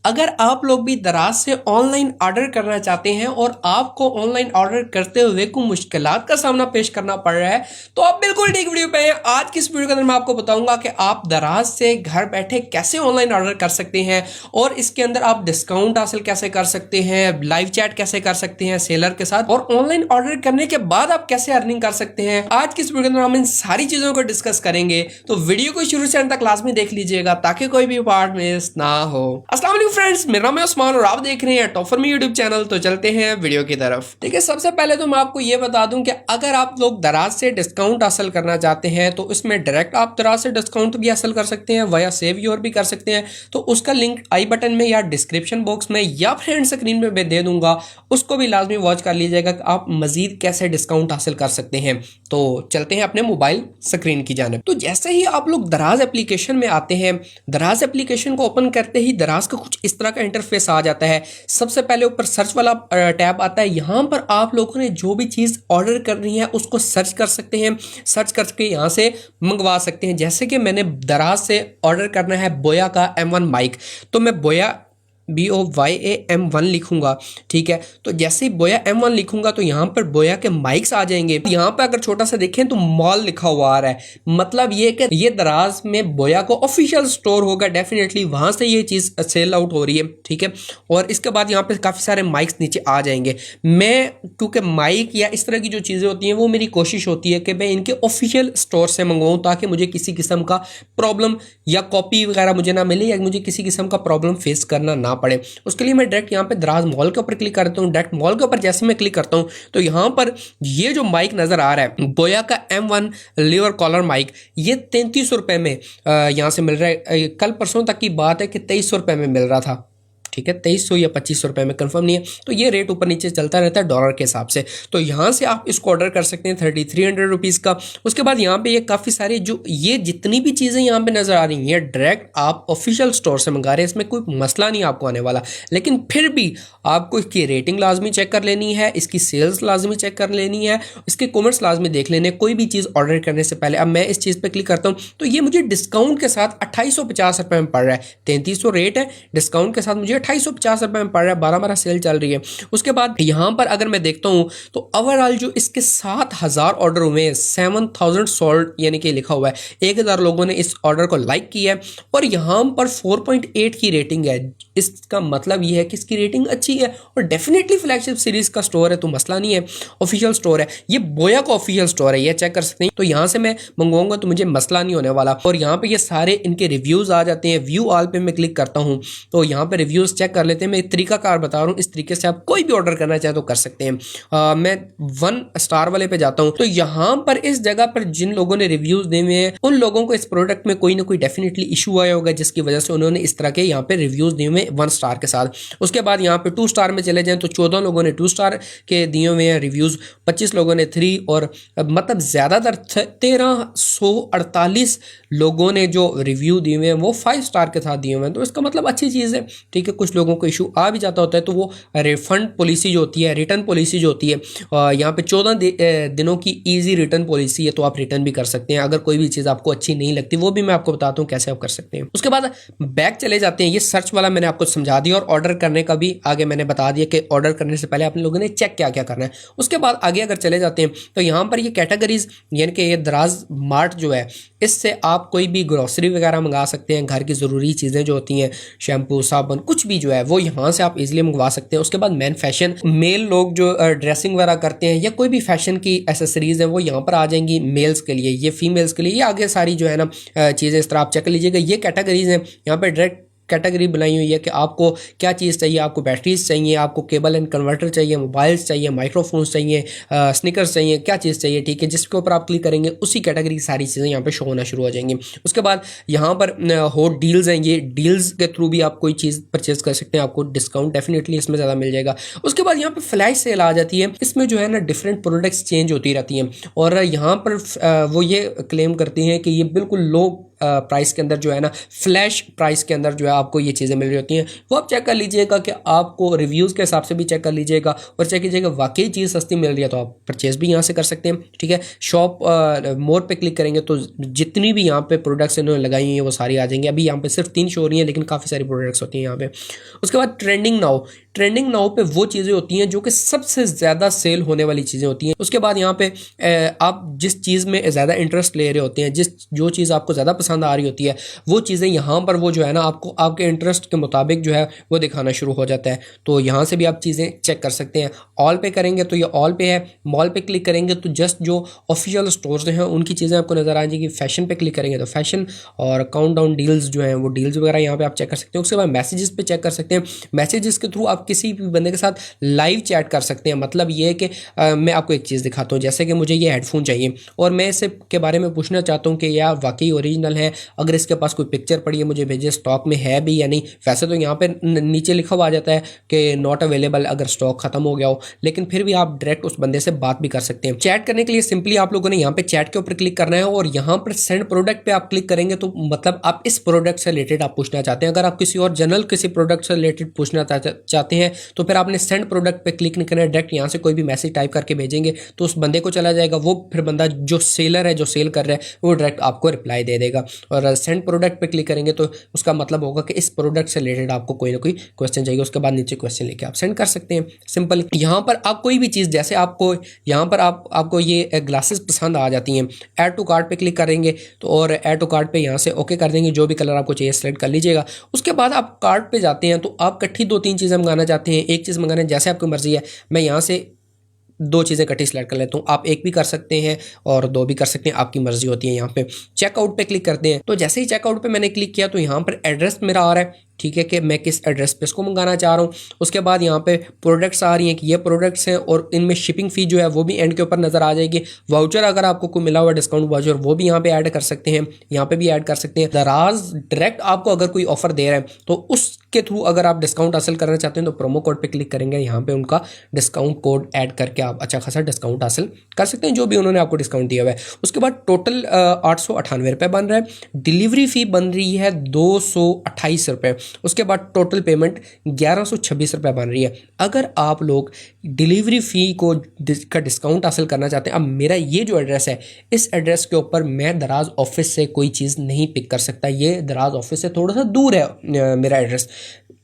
अगर आप लोग भी दराज से ऑनलाइन ऑर्डर करना चाहते हैं और आपको ऑनलाइन ऑर्डर करते हुए कुछ मुश्किलात का सामना पेश करना पड़ रहा है तो आप बिल्कुल ठीक वीडियो पे हैं। आज की इस वीडियो के अंदर मैं आपको बताऊंगा कि आप दराज से घर बैठे कैसे ऑनलाइन ऑर्डर कर सकते हैं और इसके अंदर आप डिस्काउंट हासिल कैसे कर सकते हैं, लाइव चैट कैसे कर सकते हैं सेलर के साथ, और ऑनलाइन ऑर्डर करने के बाद आप कैसे अर्निंग कर सकते हैं। आज की इस वीडियो के अंदर हम इन सारी चीजों को डिस्कस करेंगे, तो वीडियो को शुरू से अंत तक लाजमी देख लीजिएगा ताकि कोई भी पार्ट मिस ना हो। अस्सलाम वालेकुम फ्रेंड्स, मेरा नाम है उस्मान और आप देख रहे हैं top for me YouTube channel. तो चलते हैं वीडियो की तरफ। ठीक है, सबसे पहले तो मैं आपको ये बता दूं कि अगर आप लोग दराज से डिस्काउंट हासिल करना चाहते हैं तो इसमें डायरेक्ट आप दराज से डिस्काउंट भी हासिल कर सकते हैं, वाया सेव योर भी कर सकते हैं। तो उसका लिंक आई बटन में या डिस्क्रिप्शन बॉक्स में या फिर एंड स्क्रीन में मैं दे दूंगा, उसको भी लाजमी वॉच कर लीजिएगा कि आप मजीद कैसे डिस्काउंट हासिल कर सकते हैं। तो चलते हैं अपने मोबाइल स्क्रीन की जानिब। तो जैसे ही आप लोग दराज एप्लीकेशन में आते हैं, दराज एप्लीकेशन को ओपन करते ही दराज का कुछ इस तरह का इंटरफेस आ जाता है। सबसे पहले ऊपर सर्च वाला टैब आता है, यहां पर आप लोगों ने जो भी चीज ऑर्डर करनी है उसको सर्च कर सकते हैं, सर्च करके यहां से मंगवा सकते हैं। जैसे कि मैंने दराज से ऑर्डर करना है बोया का M1 माइक, तो मैं बोया BOYA M1 लिखूंगा। ठीक है, तो जैसे ही बोया M1 लिखूंगा तो यहाँ पर बोया के माइक्स आ जाएंगे। यहाँ पर अगर छोटा सा देखें तो मॉल लिखा हुआ आ रहा है, मतलब ये कि ये दराज में बोया को ऑफिशियल स्टोर होगा, डेफिनेटली वहां से ये चीज सेल आउट हो रही है। ठीक है, और इसके बाद यहाँ पे काफी सारे माइक्स नीचे आ जाएंगे। मैं क्योंकि माइक या इस तरह की जो चीजें होती हैं वो मेरी कोशिश होती है कि मैं इनके ऑफिशियल स्टोर से मंगवाऊं ताकि मुझे किसी किस्म का प्रॉब्लम या कॉपी वगैरह मुझे ना मिले या मुझे किसी किस्म का प्रॉब्लम फेस करना ना पड़े। उसके लिए मैं डायरेक्ट यहाँ पे दराज मॉल के ऊपर क्लिक करता हूँ। डायरेक्ट मॉल के ऊपर जैसे मैं क्लिक करता हूँ तो यहाँ पर ये जो माइक नजर आ रहा है बोया का M1 लीवर कॉलर माइक, ये 3300 रुपए में यहाँ से मिल रहा है। कल परसों तक की बात है कि 2300 रुपए में मिल रहा था। ठीक है, 2300 या 2500 रुपए में कंफर्म नहीं है, तो ये रेट ऊपर नीचे चलता रहता है डॉलर के हिसाब से। तो यहाँ से आप इसको ऑर्डर कर सकते हैं 3300 रुपीज़ का। उसके बाद यहाँ पे ये काफ़ी सारी जो ये जितनी भी चीज़ें यहाँ पे नज़र आ रही हैं डायरेक्ट आप ऑफिशियल स्टोर से मंगा रहे हैं, इसमें कोई मसला नहीं आपको आने वाला। लेकिन फिर भी आपको इसकी रेटिंग लाजमी चेक कर लेनी है, इसकी सेल्स लाजमी चेक कर लेनी है, इसके कॉमेंट्स लाजमी देख लेने कोई भी चीज़ ऑर्डर करने से पहले। अब मैं इस चीज़ पर क्लिक करता हूँ तो ये मुझे डिस्काउंट के साथ 2850 रुपये में पड़ रहा है। 3300 रेट है, डिस्काउंट के साथ मुझे 2850 रुपए में पड़ रहा है। 12 सेल चल रही है। उसके बाद यहां पर अगर मैं देखता हूं तो ओवरऑल जो इसके 7000 ऑर्डर हुए हैं, 7000 सोल्ड यानी कि लिखा हुआ है 1000 लोगों ने इस ऑर्डर को लाइक किया है और यहां पर 4.8 की रेटिंग है। इसका मतलब यह है कि इसकी रेटिंग अच्छी है और डेफिनेटली फ्लैगशिप सीरीज का स्टोर है तो मसला नहीं है, ऑफिशियल स्टोर है। ये बोया का ऑफिशियल स्टोर है, ये चेक कर सकते हैं। तो यहां से मैं मंगवाऊंगा तो मुझे मसला नहीं होने वाला। और यहाँ पे ये सारे इनके रिव्यूज आ जाते हैं। व्यू ऑल पे मैं क्लिक करता हूं तो यहाँ पे रिव्यूज चेक कर लेते हैं। मैं एक तरीकाकार बता रहा हूँ, इस तरीके से आप कोई भी ऑर्डर करना चाहे तो कर सकते हैं। मैं 1 स्टार वाले पे जाता हूँ तो यहाँ पर इस जगह पर जिन लोगों ने रिव्यूज दिए हुए हैं उन लोगों को इस प्रोडक्ट में कोई ना कोई डेफिनेटली इशू आया होगा जिसकी वजह से उन्होंने इस तरह के यहाँ पे रिव्यूज दिए हुए 1 स्टार के साथ। उसके बाद यहाँ पे 2 स्टार में चले जाएं तो 14 लोगों ने 2 स्टार के दिए हुए हैं रिव्यूज, 25 लोगों ने 3 और मतलब ज्यादातर 1348 लोगों ने जो रिव्यू दिए हुए हैं वो 5 स्टार के साथ दिए हुए हैं। तो इसका मतलब अच्छी चीज़ है। ठीक है, कुछ लोगों को इशू आ भी जाता होता है तो वो रिफंड पॉलिसी जो होती है, रिटर्न पॉलिसी जो होती है, यहाँ पे 14 दिनों की इजी रिटर्न पॉलिसी है, तो आप रिटर्न भी कर सकते हैं अगर कोई भी चीज़ आपको अच्छी नहीं लगती। वो भी मैं आपको बताता हूँ कैसे आप कर सकते हैं। उसके बाद बैक चले जाते हैं। ये सर्च वाला मैंने आपको समझा दिया और ऑर्डर करने का भी आगे मैंने बता दिया कि ऑर्डर करने से पहले आप लोगों ने चेक क्या क्या करना है। उसके बाद आगे अगर चले जाते हैं तो यहाँ पर ये कैटेगरीज यानी कि ये दराज मार्ट जो है इससे आप कोई भी ग्रोसरी वगैरह मंगा सकते हैं, घर की ज़रूरी चीज़ें जो होती हैं, शैम्पू साबुन कुछ भी जो है वो यहाँ से आप इजीली मंगवा सकते हैं। उसके बाद मैन फैशन, मेल लोग जो ड्रेसिंग वगैरह करते हैं या कोई भी फैशन की एसेसरीज हैं वो यहाँ पर आ जाएंगी मेल्स के लिए, ये फीमेल्स के लिए, ये आगे सारी जो है ना चीज़ें इस तरह आप चेक कर लीजिएगा। ये कैटेगरीज हैं, यहाँ पर डायरेक्ट कैटेगरी बनाई हुई है कि आपको क्या चीज़ चाहिए। आपको बैटरीज चाहिए, आपको केबल एंड कन्वर्टर चाहिए, मोबाइल्स चाहिए, माइक्रोफोन्स चाहिए, स्निकर्स चाहिए, क्या चीज़ चाहिए। ठीक है, जिसके ऊपर आप क्लिक करेंगे उसी कैटेगरी की सारी चीज़ें यहाँ पे शो होना शुरू हो जाएंगी। उसके बाद यहाँ पर हॉट डील्स हैं, ये डील्स के थ्रू भी आप कोई चीज़ परचेज कर सकते हैं, आपको डिस्काउंट डेफिनेटली इसमें ज़्यादा मिल जाएगा। उसके बाद यहाँ पर फ्लैश सेल आ जाती है, इसमें जो है ना डिफरेंट प्रोडक्ट्स चेंज होती रहती हैं और यहाँ पर वो ये क्लेम करती हैं कि ये बिल्कुल लो प्राइस के अंदर जो है ना, फ्लैश प्राइस के अंदर जो है आपको ये चीज़ें मिल रही होती हैं, वो आप चेक कर लीजिएगा कि आपको रिव्यूज़ के हिसाब से भी चेक कर लीजिएगा और चेक कीजिएगा वाकई चीज़ सस्ती मिल रही है तो आप परचेज़ भी यहाँ से कर सकते हैं। ठीक है, शॉप मोर पे क्लिक करेंगे तो जितनी भी यहाँ पे प्रोडक्ट्स इन्होंने लगाई हैं वो सारी आ जाएंगी। अभी यहाँ पे सिर्फ 3 शो हो रही हैं लेकिन काफ़ी सारी प्रोडक्ट्स होती हैं यहाँ पे। उसके बाद ट्रेंडिंग नाउ पे वो चीज़ें होती हैं जो कि सबसे ज़्यादा सेल होने वाली चीज़ें होती हैं। उसके बाद यहाँ पे आप जिस चीज़ में ज़्यादा इंटरेस्ट ले रहे होते हैं, जो चीज़ आपको ज़्यादा पसंद आ रही होती है, वो चीज़ें यहाँ पर वो जो है ना आपको आपके इंटरेस्ट के मुताबिक जो है वो दिखाना शुरू हो जाता है। तो यहाँ से भी आप चीज़ें चेक कर सकते हैं। ऑल पे करेंगे तो ये ऑल पे है, मॉल पे क्लिक करेंगे तो जस्ट जो ऑफिशियल स्टोर्स हैं उनकी चीज़ें आपको नज़र आ जाएंगी। फैशन पे क्लिक करेंगे तो फैशन और काउंटडाउन डील्स जो हैं वो डील्स वगैरह यहाँ पे आप चेक कर सकते हैं। उसके बाद मैसेजेस पे चेक कर सकते हैं। मैसेजेस के थ्रू आप किसी भी बंदे के साथ लाइव चैट कर सकते हैं। मतलब ये है कि मैं आपको एक चीज़ दिखाता हूँ, जैसे कि मुझे ये हेडफोन चाहिए और मैं इससे के बारे में पूछना चाहता हूँ कि यार वाकई ओरिजिनल है, अगर इसके पास कोई पिक्चर पड़ी है मुझे भेजिए, स्टॉक में है भी या नहीं। वैसे तो यहाँ पे नीचे लिखा हुआ आ जाता है कि नॉट अवेलेबल अगर स्टॉक खत्म हो गया हो, लेकिन फिर भी आप डायरेक्ट उस बंदे से बात भी कर सकते हैं। चैट करने के लिए सिंपली आप लोगों ने यहाँ पे चैट के ऊपर क्लिक करना है और यहाँ पर सेंड प्रोडक्ट पे आप क्लिक करेंगे तो मतलब आप इस प्रोडक्ट से रिलेटेड आप पूछना चाहते हैं। अगर आप किसी और जनरल किसी प्रोडक्ट से रिलेटेड पूछना चाहते हैं तो फिर आपने सेंड प्रोडक्ट पे क्लिक नहीं करना है, डायरेक्ट यहाँ से कोई भी मैसेज टाइप करके भेजेंगे तो उस बंदे को चला जाएगा। वो फिर बंदा जो सेलर है, जो सेल कर रहा है, वो डायरेक्ट आपको रिप्लाई दे देगा। और सेंड प्रोडक्ट पे क्लिक करेंगे तो उसका मतलब होगा कि इस प्रोडक्ट से रिलेटेड आपको कोई ना कोई क्वेश्चन चाहिए, उसके बाद नीचे क्वेश्चन लेके आप सेंड कर सकते हैं। सिंपल। यहाँ पर आप कोई भी चीज़, जैसे आपको यहाँ पर आपको ये ग्लासेस पसंद आ जाती हैं, ऐड टू कार्ट पे क्लिक करेंगे तो और ऐड टू कार्ट पे यहाँ से ओके कर देंगे, जो भी कलर आपको चाहिए सेलेक्ट कर लीजिएगा। उसके बाद आप कार्ट पे जाते हैं तो आप इकट्ठी 2-3 चीज़ें मंगाना चाहते हैं, एक चीज़ मंगाना है, जैसे आपकी मर्जी है। मैं यहाँ से 2 चीज़ें इकट्ठी सेलेक्ट कर लेता हूँ। आप एक भी कर सकते हैं और 2 भी कर सकते हैं, आपकी मर्जी होती है। यहाँ पे चेकआउट पे क्लिक करते हैं तो जैसे ही चेकआउट पे मैंने क्लिक किया तो यहाँ पर एड्रेस मेरा आ रहा है, ठीक है, कि मैं किस एड्रेस पे इसको मंगाना चाह रहा हूँ। उसके बाद यहाँ पे प्रोडक्ट्स आ रही हैं कि ये प्रोडक्ट्स हैं और इनमें शिपिंग फ़ी जो है वो भी एंड के ऊपर नज़र आ जाएगी। वाउचर अगर आपको कोई मिला हुआ डिस्काउंट वाउचर वो भी यहाँ पे ऐड कर सकते हैं, यहाँ पे भी ऐड कर सकते हैं। दराज डायरेक्ट आपको अगर कोई ऑफर दे रहा है तो उसके थ्रू अगर आप डिस्काउंट हासिल करना चाहते हैं तो प्रोमो कोड पर क्लिक करेंगे, यहाँ पर उनका डिस्काउंट कोड ऐड करके आप अच्छा खासा डिस्काउंट हासिल कर सकते हैं, जो भी उन्होंने आपको डिस्काउंट दिया हुआ है। उसके बाद टोटल 898 रुपये बन रहा है। डिलीवरी फ़ी बन रही है 228 रुपये। उसके बाद टोटल पेमेंट 1126 रुपये बन रही है। अगर आप लोग डिलीवरी फ़ी को का डिस्काउंट हासिल करना चाहते हैं, अब मेरा ये जो एड्रेस है, इस एड्रेस के ऊपर मैं दराज ऑफिस से कोई चीज़ नहीं पिक कर सकता। ये दराज ऑफिस से थोड़ा सा दूर है मेरा एड्रेस।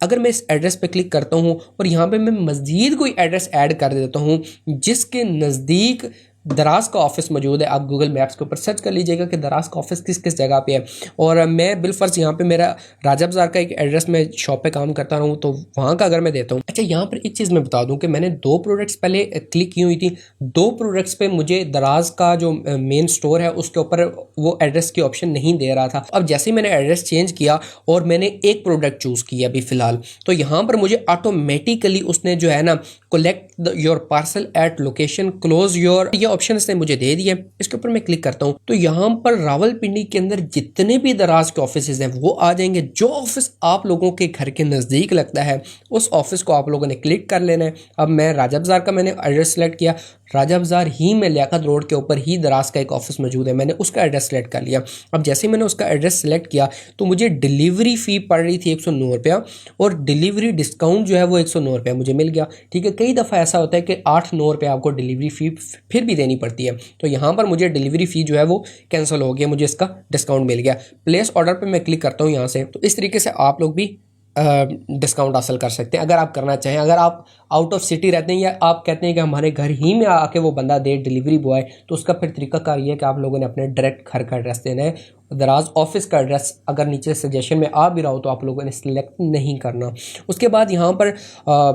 अगर मैं इस एड्रेस पे क्लिक करता हूँ और यहाँ पे मैं मज़ीद कोई एड्रेस ऐड कर देता हूँ जिसके नज़दीक दराज का ऑफिस मौजूद है, आप गूगल मैप्स के ऊपर सर्च कर लीजिएगा कि दराज का ऑफिस किस किस जगह पे है। और मैं बिलफर्ज यहाँ पे मेरा राजा बाज़ार का एक एड्रेस में शॉप पे काम करता रहूँ तो वहाँ का अगर मैं देता हूँ। अच्छा, यहाँ पर एक चीज़ मैं बता दूँ कि मैंने 2 प्रोडक्ट्स पहले क्लिक की हुई थी। 2 प्रोडक्ट्स पे मुझे दराज का जो मेन स्टोर है उसके ऊपर वो एड्रेस की ऑप्शन नहीं दे रहा था। अब जैसे ही मैंने एड्रेस चेंज किया और मैंने एक प्रोडक्ट चूज़ किया अभी फ़िलहाल, तो यहाँ पर मुझे ऑटोमेटिकली उसने जो है ना collect your parcel at location, close your, ये ऑप्शन इसने मुझे दे दिया। इसके ऊपर मैं क्लिक करता हूँ तो यहाँ पर रावलपिंडी के अंदर जितने भी दराज के ऑफिस हैं वो आ जाएंगे। जो ऑफिस आप लोगों के घर के नज़दीक लगता है उस ऑफिस को आप लोगों ने क्लिक कर लेना है। अब मैं राजा बाज़ार का मैंने एड्रेस सेलेक्ट किया, राजा बाज़ार ही में लियाकत रोड के ऊपर ही दराज का एक ऑफिस मौजूद है, मैंने उसका एड्रेस सेलेक्ट कर लिया। अब जैसे ही मैंने उसका एड्रेस सेलेक्ट किया तो मुझे डिलीवरी फ़ी पड़ रही थी 109 रुपया और डिलीवरी डिस्काउंट जो है वो 109 रुपया मुझे मिल गया। ठीक है, कई दफ़ा ऐसा होता है कि 8-9 रुपये आपको डिलीवरी फ़ी फिर भी देनी पड़ती है, तो यहाँ पर मुझे डिलीवरी फ़ी जो है वो कैंसिल हो गया, मुझे इसका डिस्काउंट मिल गया। प्लेस ऑर्डर पे मैं क्लिक करता हूँ यहाँ से। तो इस तरीके से आप लोग भी डिस्काउंट हासिल कर सकते हैं अगर आप करना चाहें। अगर आप आउट ऑफ सिटी रहते हैं या आप कहते हैं कि हमारे घर ही में आके वो बंदा दे डिलीवरी बॉय, तो उसका फिर तरीकाकार ये है कि आप लोगों ने अपने डायरेक्ट घर का एड्रेस देना है। दराज ऑफिस का एड्रेस अगर नीचे सजेशन में आ भी रहा हो तो आप लोगों ने सिलेक्ट नहीं करना। उसके बाद यहाँ पर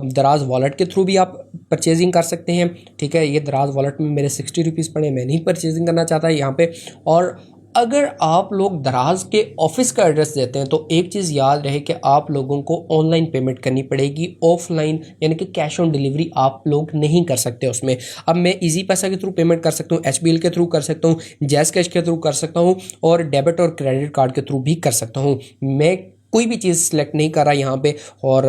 दराज वॉलेट के थ्रू भी आप परचेजिंग कर सकते हैं। ठीक है, ये दराज वॉलेट में मेरे 60 रुपीज़ पड़े, मैं नहीं परचेजिंग करना चाहता यहाँ पे। और अगर आप लोग दराज के ऑफिस का एड्रेस देते हैं तो एक चीज़ याद रहे कि आप लोगों को ऑनलाइन पेमेंट करनी पड़ेगी, ऑफलाइन यानी कि कैश ऑन डिलीवरी आप लोग नहीं कर सकते उसमें। अब मैं इजी पैसा के थ्रू पेमेंट कर सकता हूँ, HBL के थ्रू कर सकता हूँ, जैज़ कैश के थ्रू कर सकता हूँ और डेबिट और क्रेडिट कार्ड के थ्रू भी कर सकता हूँ। मैं कोई भी चीज़ सेलेक्ट नहीं कर रहा यहाँ पे, और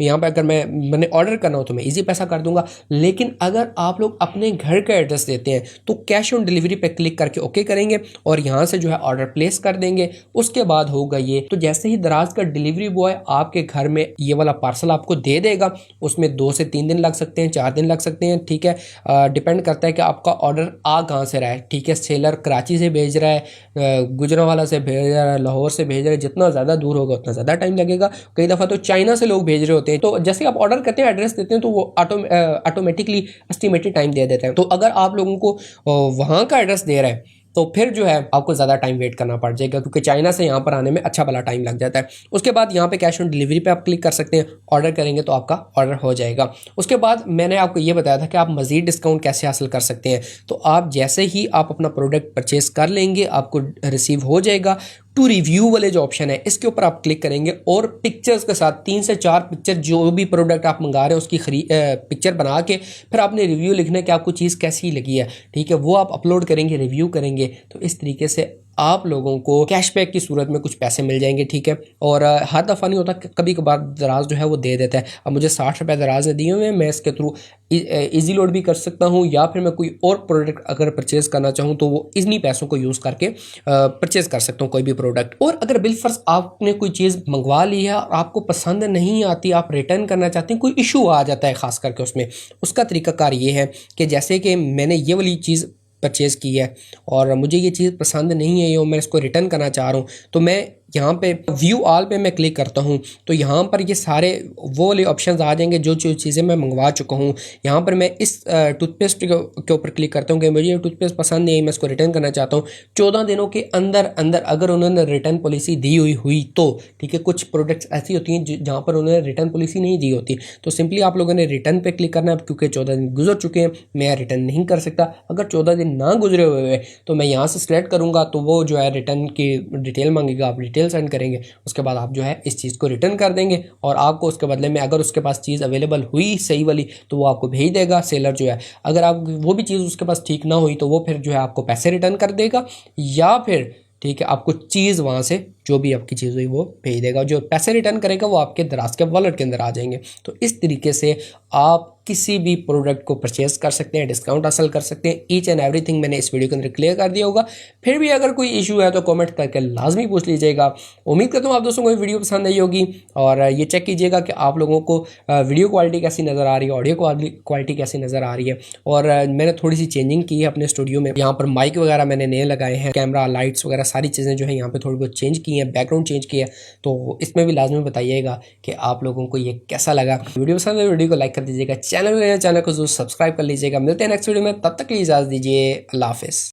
यहाँ पे अगर मैंने ऑर्डर करना हो तो मैं इजी पैसा कर दूंगा। लेकिन अगर आप लोग अपने घर का एड्रेस देते हैं तो कैश ऑन डिलीवरी पे क्लिक करके ओके करेंगे और यहाँ से जो है ऑर्डर प्लेस कर देंगे। उसके बाद होगा ये, तो जैसे ही दराज का डिलीवरी बॉय आपके घर में ये वाला पार्सल आपको दे देगा, उसमें 2 से 3 दिन लग सकते हैं, 4 दिन लग सकते हैं, ठीक है। डिपेंड करता है कि आपका ऑर्डर आ कहाँ से रहा है, ठीक है। सेलर कराची से भेज रहा है, गुजरांवाला से भेज रहा है, लाहौर से भेज रहा है, जितना ज़्यादा दूर होगा उतना ज़्यादा टाइम लगेगा। कई दफ़ा तो चाइना से लोग भेज रहे होते हैं। तो जैसे आप ऑर्डर करते हैं, एड्रेस देते हैं, तो वो ऑटोमेटिकली एस्टिमेटेड टाइम दे देता है। तो अगर आप लोगों को वहाँ का एड्रेस दे रहा है तो फिर जो है आपको ज़्यादा टाइम वेट करना पड़ जाएगा, क्योंकि चाइना से यहाँ पर आने में अच्छा भला टाइम लग जाता है। उसके बाद यहाँ पे कैश ऑन डिलीवरी पे आप क्लिक कर सकते हैं, ऑर्डर करेंगे तो आपका ऑर्डर हो जाएगा। उसके बाद मैंने आपको ये बताया था कि आप मज़ीद डिस्काउंट कैसे हासिल कर सकते हैं। तो आप जैसे ही आप अपना प्रोडक्ट परचेज़ कर लेंगे, आपको रिसीव हो जाएगा, टू रिव्यू वाले जो ऑप्शन है इसके ऊपर आप क्लिक करेंगे और पिक्चर्स के साथ 3 से 4 पिक्चर जो भी प्रोडक्ट आप मंगा रहे हैं उसकी पिक्चर बना के फिर आपने रिव्यू लिखना है कि आपको चीज़ कैसी लगी है, ठीक है। वो आप अपलोड करेंगे, रिव्यू करेंगे, तो इस तरीके से आप लोगों को कैशबैक की सूरत में कुछ पैसे मिल जाएंगे, ठीक है। और हर दफ़ा नहीं होता, कभी कभार दराज जो है वो दे देता है। अब मुझे 60 रुपये दराज ने दिए हुए हैं, मैं इसके थ्रू इजी लोड भी कर सकता हूँ, या फिर मैं कोई और प्रोडक्ट अगर परचेज़ करना चाहूँ तो वो इन्हीं पैसों को यूज़ करके परचेज़ कर सकता हूँ कोई भी प्रोडक्ट। और अगर बिलफर्ज आपने कोई चीज़ मंगवा ली है और आपको पसंद नहीं आती, आप रिटर्न करना चाहते हैं, कोई इशू आ जाता है ख़ास करके उसमें, उसका तरीकाकार ये है कि जैसे कि मैंने ये वाली चीज़ परचेज़ की है और मुझे ये चीज़ पसंद नहीं है और मैं इसको रिटर्न करना चाह रहा हूँ, तो मैं यहाँ पे व्यू ऑल पे मैं क्लिक करता हूँ तो यहाँ पर ये सारे वो वाले ऑप्शंस आ जाएंगे जो जो चीज़ें मैं मंगवा चुका हूँ। यहाँ पर मैं इस टूथपेस्ट के ऊपर क्लिक करता हूँ कि मुझे ये टूथपेस्ट पसंद नहीं है, मैं इसको रिटर्न करना चाहता हूँ। 14 दिनों के अंदर अंदर अगर उन्होंने रिटर्न पॉलिसी दी हुई तो ठीक है। कुछ प्रोडक्ट्स ऐसी होती हैं जहाँ पर उन्होंने रिटर्न पॉलिसी नहीं दी होती, तो सिंपली आप लोगों ने रिटर्न पर क्लिक करना है। क्योंकि 14 दिन गुजर चुके हैं, मैं रिटर्न नहीं कर सकता। अगर 14 दिन ना गुजरे हुए तो मैं यहाँ से सिलेक्ट करूँगा तो वो जो है रिटर्न की डिटेल मांगेगा, आप डिटेल सेंड करेंगे, उसके बाद आप जो है इस चीज़ को रिटर्न कर देंगे और आपको उसके बदले में अगर उसके पास चीज़ अवेलेबल हुई सही वाली तो वो आपको भेज देगा सेलर जो है। अगर आप वो भी चीज़ उसके पास ठीक ना हुई तो वो फिर जो है आपको पैसे रिटर्न कर देगा, या फिर ठीक है आपको चीज़ वहाँ से जो भी आपकी चीज़ हुई वो भेज देगा। जो पैसे रिटर्न करेगा वो आपके दराज के वॉलेट के अंदर आ जाएंगे। तो इस तरीके से आप किसी भी प्रोडक्ट को परचेज कर सकते हैं, डिस्काउंट हासिल कर सकते हैं। ईच एंड एवरीथिंग मैंने इस वीडियो के अंदर क्लियर कर दिया होगा। फिर भी अगर कोई इशू है तो कमेंट करके लाजमी पूछ लीजिएगा। उम्मीद करता हूँ आप दोस्तों को ये वीडियो पसंद आई होगी और ये चेक कीजिएगा कि आप लोगों को वीडियो क्वालिटी कैसी नज़र आ रही है, ऑडियो क्वालिटी कैसी नज़र आ रही है। और मैंने थोड़ी सी चेंजिंग की है अपने स्टूडियो में, यहाँ पर माइक वगैरह मैंने नए लगाए हैं, कैमरा लाइट्स वगैरह सारी चीज़ें जो है यहाँ पर थोड़ी बहुत चेंज की हैं, बैकग्राउंड चेंज किया है। तो इसमें भी लाजमी बताइएगा कि आप लोगों को ये कैसा लगा। वीडियो पसंद है वीडियो को लाइक कर दीजिएगा, चैनल को सब्सक्राइब कर लीजिएगा। मिलते हैं नेक्स्ट वीडियो में, तब तक के लिए इजाज़त दीजिए। अल्लाह हाफिज़।